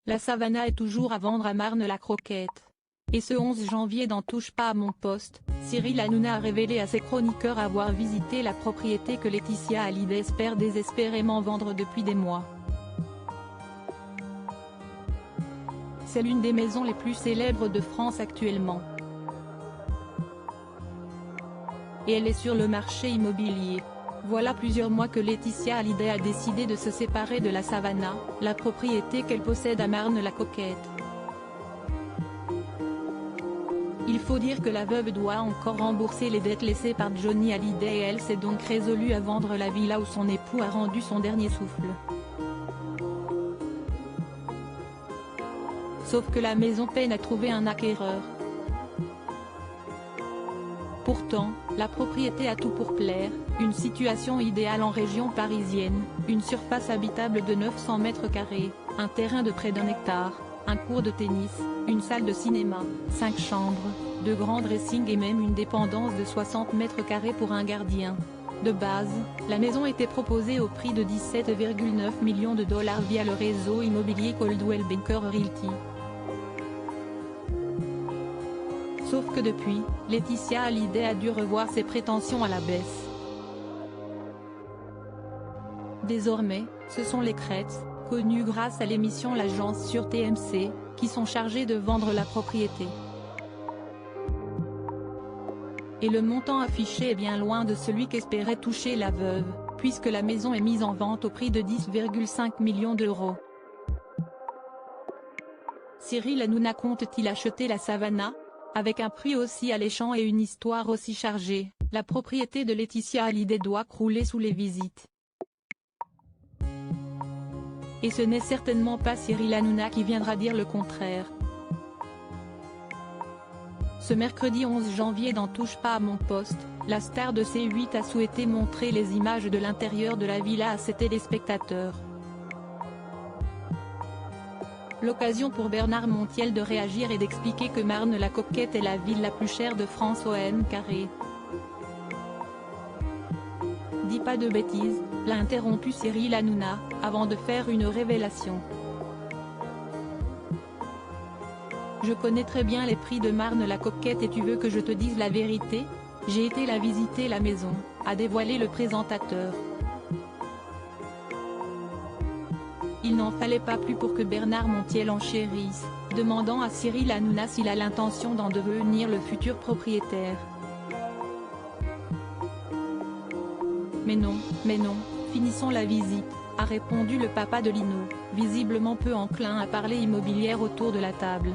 La Savannah est toujours à vendre à Marne-la-Croquette. Et ce 11 janvier dans Touche pas à mon poste, Cyril Hanouna a révélé à ses chroniqueurs avoir visité la propriété que Laetitia Hallyday espère désespérément vendre depuis des mois. C'est l'une des maisons les plus célèbres de France actuellement. Et elle est sur le marché immobilier. Voilà plusieurs mois que Laetitia Hallyday a décidé de se séparer de la Savannah, la propriété qu'elle possède à Marne-la-Croquette. Il faut dire que la veuve doit encore rembourser les dettes laissées par Johnny Hallyday et elle s'est donc résolue à vendre la villa où son époux a rendu son dernier souffle. Sauf que la maison peine à trouver un acquéreur. Pourtant, la propriété a tout pour plaire, une situation idéale en région parisienne, une surface habitable de 900 mètres carrés, un terrain de près d'1 hectare, un court de tennis, une salle de cinéma, 5 chambres, 2 grands dressings et même une dépendance de 60 mètres carrés pour un gardien. De base, la maison était proposée au prix de 17,9 millions de dollars via le réseau immobilier Coldwell Banker Realty. Sauf que depuis, Laetitia Hallyday a dû revoir ses prétentions à la baisse. Désormais, ce sont les Crêts, connus grâce à l'émission L'Agence sur TMC, qui sont chargés de vendre la propriété. Et le montant affiché est bien loin de celui qu'espérait toucher la veuve, puisque la maison est mise en vente au prix de 10,5 millions d'euros. Cyril Hanouna compte-t-il acheter la Savannah ? Avec un prix aussi alléchant et une histoire aussi chargée, la propriété de Laetitia Hallyday doit crouler sous les visites. Et ce n'est certainement pas Cyril Hanouna qui viendra dire le contraire. Ce mercredi 11 janvier dans Touche pas à mon poste, la star de C8 a souhaité montrer les images de l'intérieur de la villa à ses téléspectateurs. L'occasion pour Bernard Montiel de réagir et d'expliquer que Marne-la-Croquette est la ville la plus chère de France au m². Dis pas de bêtises, l'a interrompu Cyril Hanouna, avant de faire une révélation. Je connais très bien les prix de Marne-la-Croquette et tu veux que je te dise la vérité ? J'ai été la visiter la maison, a dévoilé le présentateur. Il n'en fallait pas plus pour que Bernard Montiel enchérisse, demandant à Cyril Hanouna s'il a l'intention d'en devenir le futur propriétaire. Mais non, finissons la visite, a répondu le papa de Lino, visiblement peu enclin à parler immobilière autour de la table.